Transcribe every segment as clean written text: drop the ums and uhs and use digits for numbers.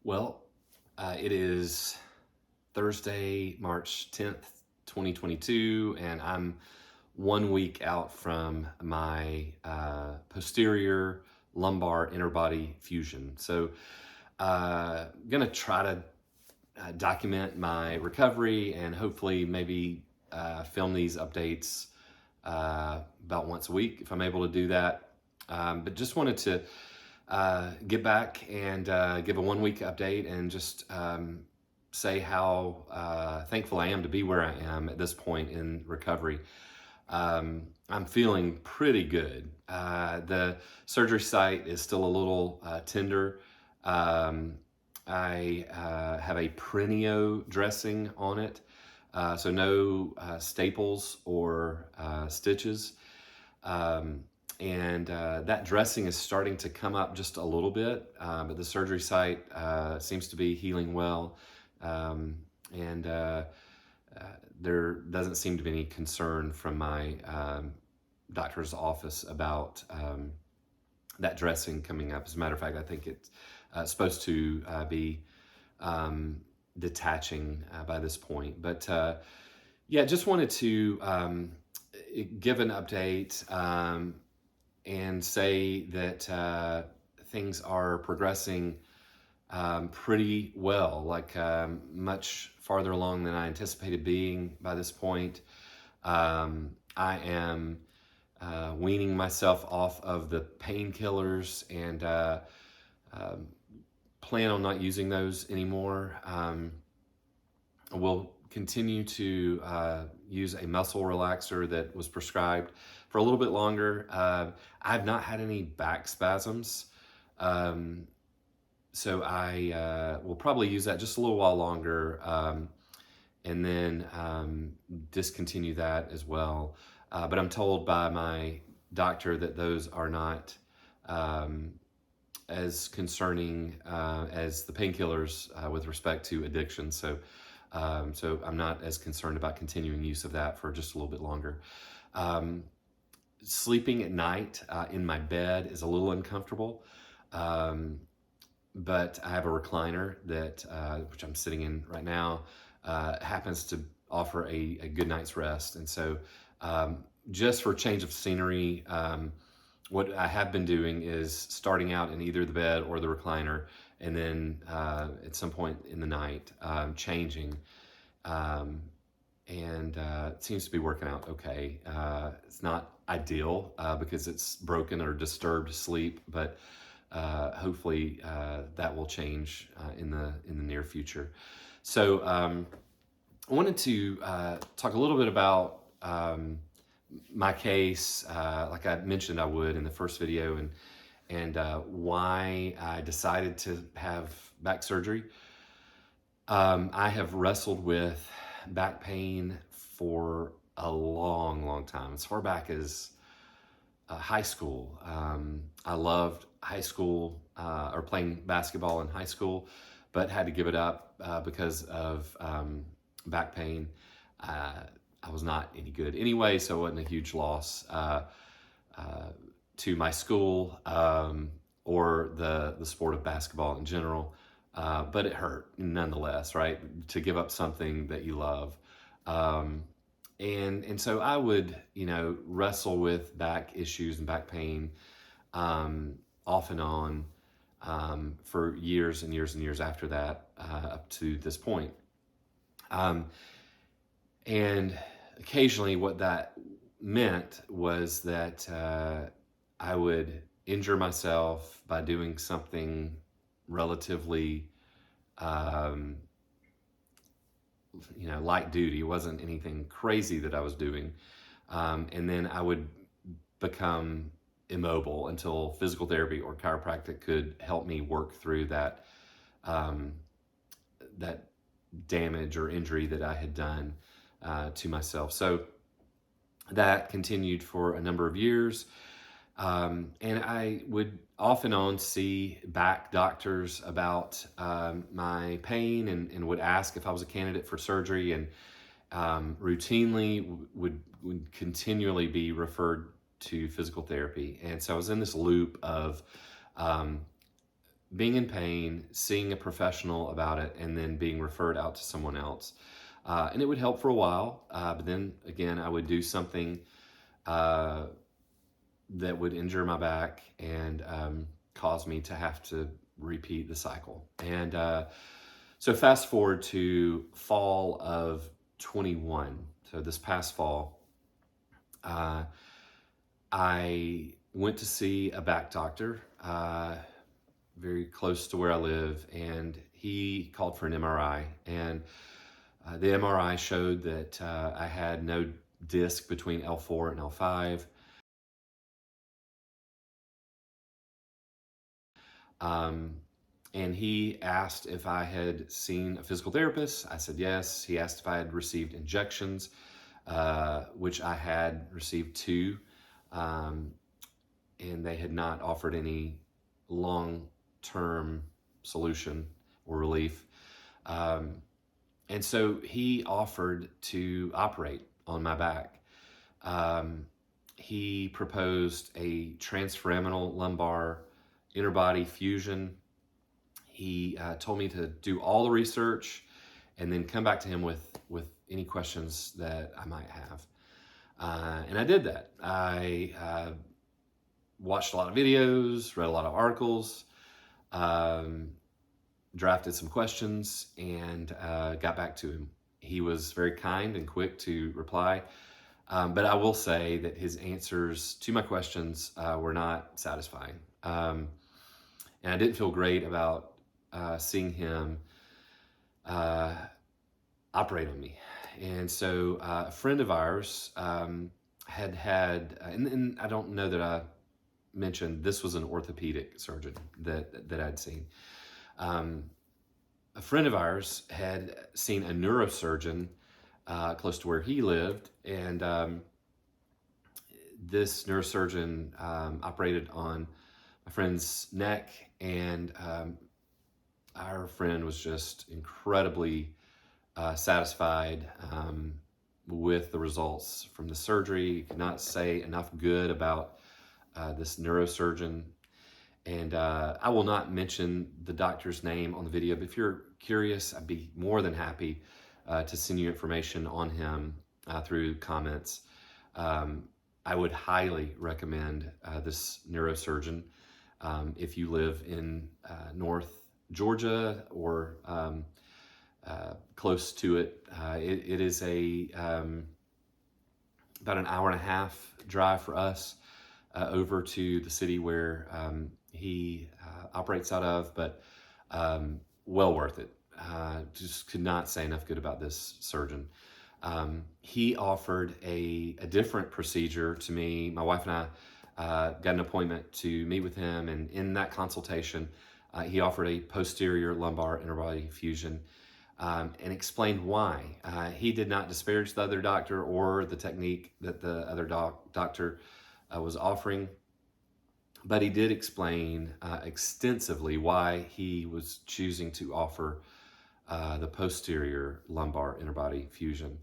Well, it is Thursday, March 10th, 2022, and I'm 1 week out from my posterior lumbar interbody fusion. So, I'm going to try to document my recovery and hopefully maybe film these updates about once a week if I'm able to do that. But just wanted to get back and give a 1 week update and just say how thankful I am to be where I am at this point in recovery. I'm feeling pretty good. The surgery site is still a little tender. I have a Prenio dressing on it, so no staples or stitches. And that dressing is starting to come up just a little bit, but the surgery site seems to be healing well, and there doesn't seem to be any concern from my doctor's office about that dressing coming up. As a matter of fact, I think it's supposed to be detaching by this point. But yeah, just wanted to give an update and say that things are progressing pretty well, like much farther along than I anticipated being by this point. I am weaning myself off of the painkillers and plan on not using those anymore. We'll continue to use a muscle relaxer that was prescribed for a little bit longer. I've not had any back spasms, so I will probably use that just a little while longer, and then discontinue that as well. But I'm told by my doctor that those are not as concerning as the painkillers with respect to addiction. So I'm not as concerned about continuing use of that for just a little bit longer. Sleeping at night in my bed is a little uncomfortable, but I have a recliner that which I'm sitting in right now, happens to offer a good night's rest. And so just for change of scenery, what I have been doing is starting out in either the bed or the recliner, and then at some point in the night changing, and it seems to be working out okay. It's not ideal because it's broken or disturbed sleep, but hopefully that will change in the near future. So I wanted to talk a little bit about my case, like I mentioned I would in the first video, and why I decided to have back surgery. I have wrestled with back pain for a long time, as far back as high school. I loved high school or playing basketball in high school, but had to give it up because of back pain. I was not any good anyway, so it wasn't a huge loss to my school or the sport of basketball in general. But it hurt nonetheless, right? To give up something that you love. And so I would, wrestle with back issues and back pain off and on for years and years and years after that, up to this point. And occasionally what that meant was that I would injure myself by doing something relatively light duty. It wasn't anything crazy that I was doing. And then I would become immobile until physical therapy or chiropractic could help me work through that that damage or injury that I had done to myself. So that continued for a number of years. And I would off and on see back doctors about my pain and would ask if I was a candidate for surgery, and routinely would continually be referred to physical therapy. And so I was in this loop of being in pain, seeing a professional about it, and then being referred out to someone else. And it would help for a while, but then again, I would do something uh, that would injure my back and cause me to have to repeat the cycle. And so fast forward to fall of 21. So this past fall, uh, I went to see a back doctor very close to where I live, and he called for an MRI. And the MRI showed that I had no disc between L4 and L5. Um, and he asked if I had seen a physical therapist. I said yes. He asked if I had received injections, which I had received two, um, and they had not offered any long-term solution or relief. Um, and so he offered to operate on my back. Um, he proposed a transforaminal lumbar interbody fusion. He told me to do all the research and then come back to him with any questions that I might have. And I did that. I watched a lot of videos, read a lot of articles, um, drafted some questions, and got back to him. He was very kind and quick to reply. But I will say that his answers to my questions were not satisfying. And I didn't feel great about seeing him operate on me. And so a friend of ours and I don't know that I mentioned, this was an orthopedic surgeon that I'd seen. A friend of ours had seen a neurosurgeon close to where he lived, and this neurosurgeon operated on my friend's neck, and our friend was just incredibly satisfied with the results from the surgery. Could not say enough good about this neurosurgeon. And I will not mention the doctor's name on the video, but if you're curious, I'd be more than happy to send you information on him through comments. I would highly recommend this neurosurgeon if you live in North Georgia or close to it. It is about an hour and a half drive for us over to the city where he operates out of, but well worth it. Just could not say enough good about this surgeon. He offered a different procedure to me. My wife and I got an appointment to meet with him, and in that consultation, he offered a posterior lumbar interbody fusion and explained why. He did not disparage the other doctor or the technique that the other doctor was offering, but he did explain extensively why he was choosing to offer the posterior lumbar interbody fusion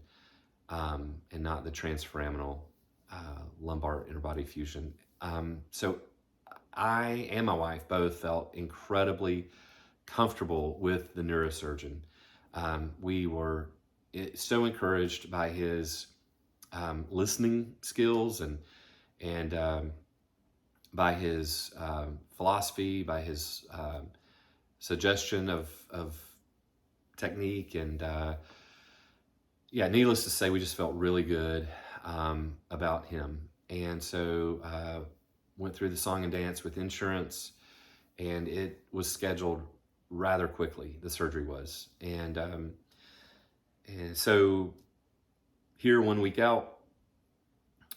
and not the transforaminal lumbar interbody fusion. So I and my wife both felt incredibly comfortable with the neurosurgeon. We were so encouraged by his listening skills and by his philosophy, by his suggestion of technique, and yeah, needless to say, we just felt really good about him. And so went through the song and dance with insurance, and it was scheduled rather quickly. The surgery was, and so here 1 week out,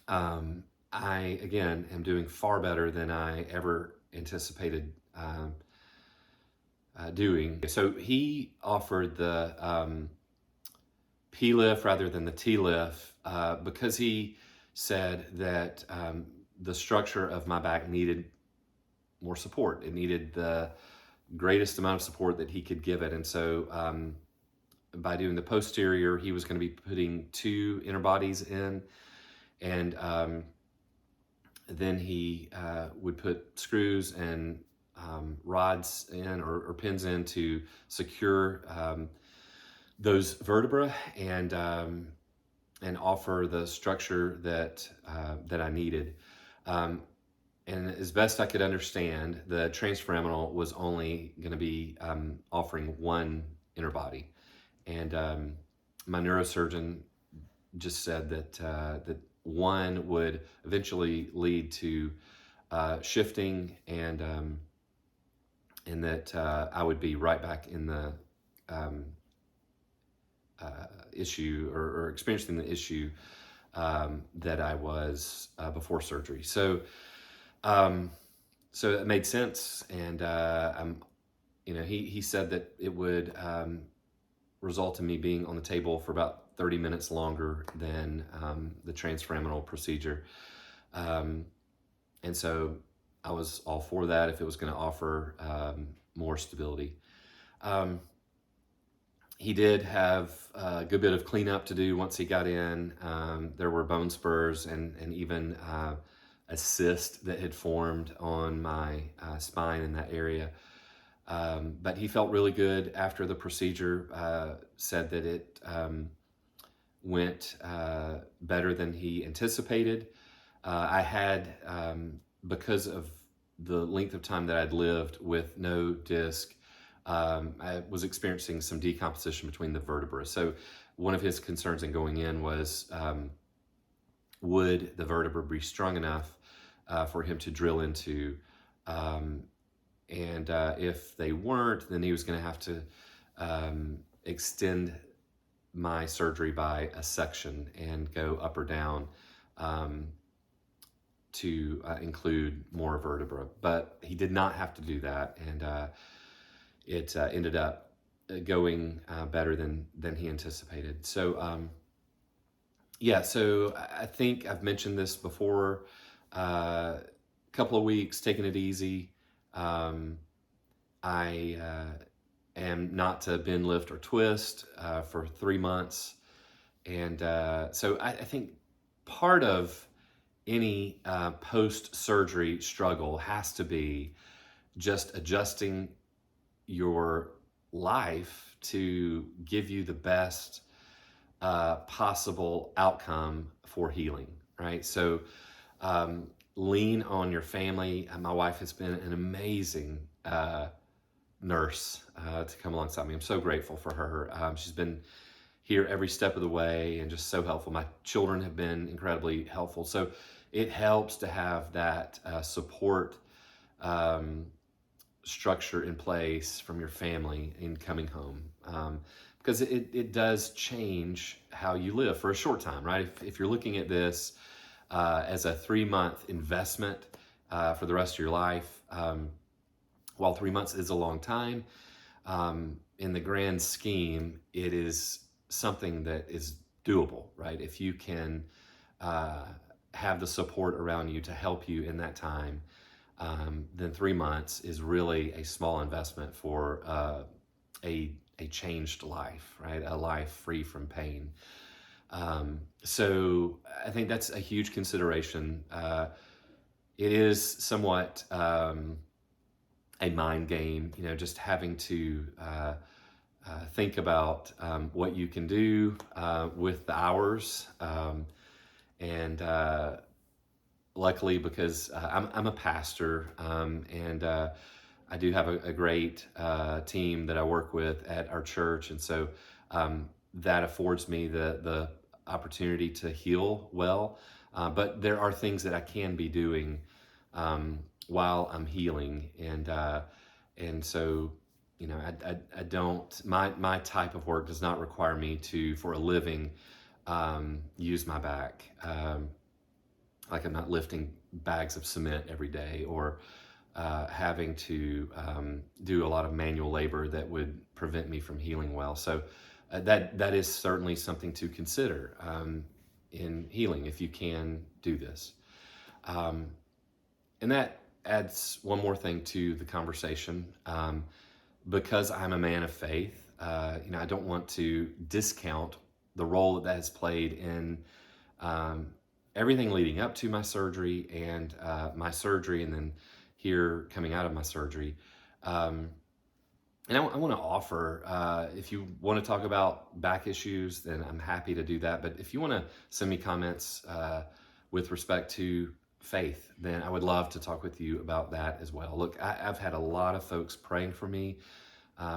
I again am doing far better than I ever anticipated doing. So he offered the PLIF rather than the TLIF because he said that the structure of my back needed more support. It needed the greatest amount of support that he could give it. And so by doing the posterior, he was going to be putting 2 interbodies in, and then he would put screws and rods in or pins in to secure those vertebrae and offer the structure that I needed. Um, and as best I could understand, the transforaminal was only going to be offering one interbody, and my neurosurgeon just said that one would eventually lead to shifting, and that I would be right back in the um, issue or experiencing the issue that I was before surgery. Um, so it made sense, and he said that it would result in me being on the table for about 30 minutes longer than the transforaminal procedure. Um, and so I was all for that if it was going to offer more stability. Um, he did have a good bit of cleanup to do once he got in. There were bone spurs and even a cyst that had formed on my spine in that area. But he felt really good after the procedure, said that it went better than he anticipated. I had, because of the length of time that I'd lived with no disc, I was experiencing some decomposition between the vertebrae. So one of his concerns in going in was, would the vertebra be strong enough for him to drill into? And if they weren't, then he was going to have to extend my surgery by a section and go up or down to include more vertebra. But he did not have to do that, and it ended up going better than he anticipated. So so I think I've mentioned this before. Couple of weeks, taking it easy. I am not to bend, lift, or twist for 3 months. And so I think part of any post-surgery struggle has to be just adjusting your life to give you the best possible outcome for healing, right? So lean on your family. My wife has been an amazing nurse to come alongside me. I'm so grateful for her. She's been here every step of the way and just so helpful. My children have been incredibly helpful. So it helps to have that support structure in place from your family in coming home. Because it does change how you live for a short time, right? If you're looking at this as a 3-month investment for the rest of your life, while 3 months is a long time, in the grand scheme, it is something that is doable, right? If you can have the support around you to help you in that time, then 3 months is really a small investment for a changed life, right? A life free from pain. So I think that's a huge consideration. It is somewhat a mind game, just having to think about what you can do with the hours. And luckily, because I'm a pastor, and I do have a great team that I work with at our church, and so that affords me the opportunity to heal well. But there are things that I can be doing while I'm healing, and so I don't. My type of work does not require me to, for a living, use my back. Like I'm not lifting bags of cement every day, or having to do a lot of manual labor that would prevent me from healing well. So that is certainly something to consider in healing, if you can do this. And that adds one more thing to the conversation. Because I'm a man of faith, I don't want to discount the role that has played in everything leading up to my surgery and my surgery, and then here coming out of my surgery. And I want to offer, if you want to talk about back issues, then I'm happy to do that. But if you want to send me comments with respect to faith, then I would love to talk with you about that as well. Look, I've had a lot of folks praying for me,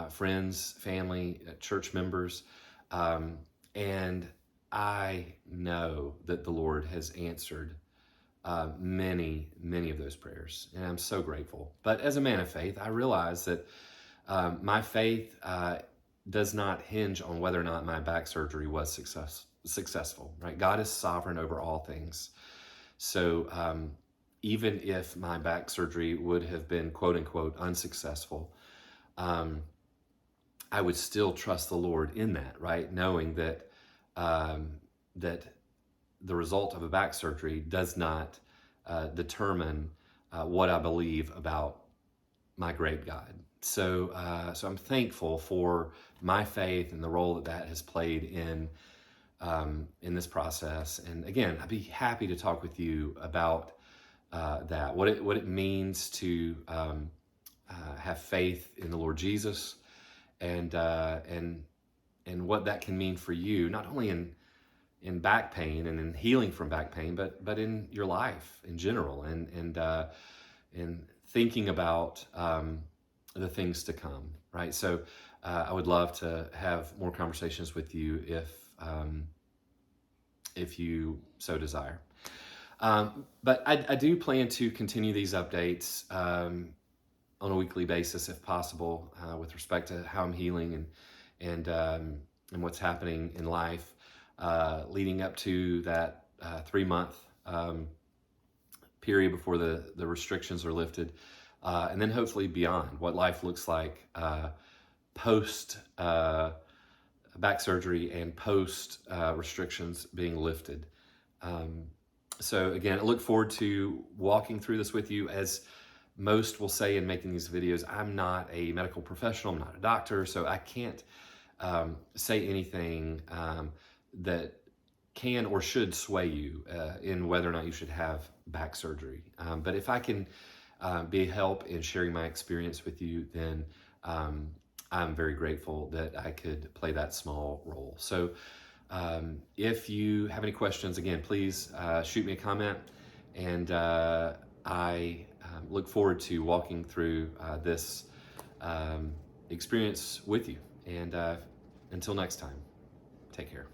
friends, family, church members, and I know that the Lord has answered many, many of those prayers, and I'm so grateful. But as a man of faith, I realize that my faith does not hinge on whether or not my back surgery was successful, right? God is sovereign over all things. So even if my back surgery would have been quote unquote unsuccessful, I would still trust the Lord in that, right? Knowing that that the result of a back surgery does not determine what I believe about my great God. So I'm thankful for my faith and the role that that has played in this process. And again, I'd be happy to talk with you about that, what it means to have faith in the Lord Jesus, and what that can mean for you, not only in back pain and in healing from back pain, but in your life in general, and thinking about the things to come, right? So I would love to have more conversations with you if you so desire. But I do plan to continue these updates on a weekly basis, if possible, with respect to how I'm healing and what's happening in life, leading up to that 3-month period before the restrictions are lifted. And then hopefully beyond, what life looks like post back surgery and post restrictions being lifted. So again, I look forward to walking through this with you. As most will say in making these videos, I'm not a medical professional, I'm not a doctor, so I can't say anything that can or should sway you in whether or not you should have back surgery. But if I can be a help in sharing my experience with you, then I'm very grateful that I could play that small role. So if you have any questions, again, please shoot me a comment, and I look forward to walking through this experience with you. And until next time, take care.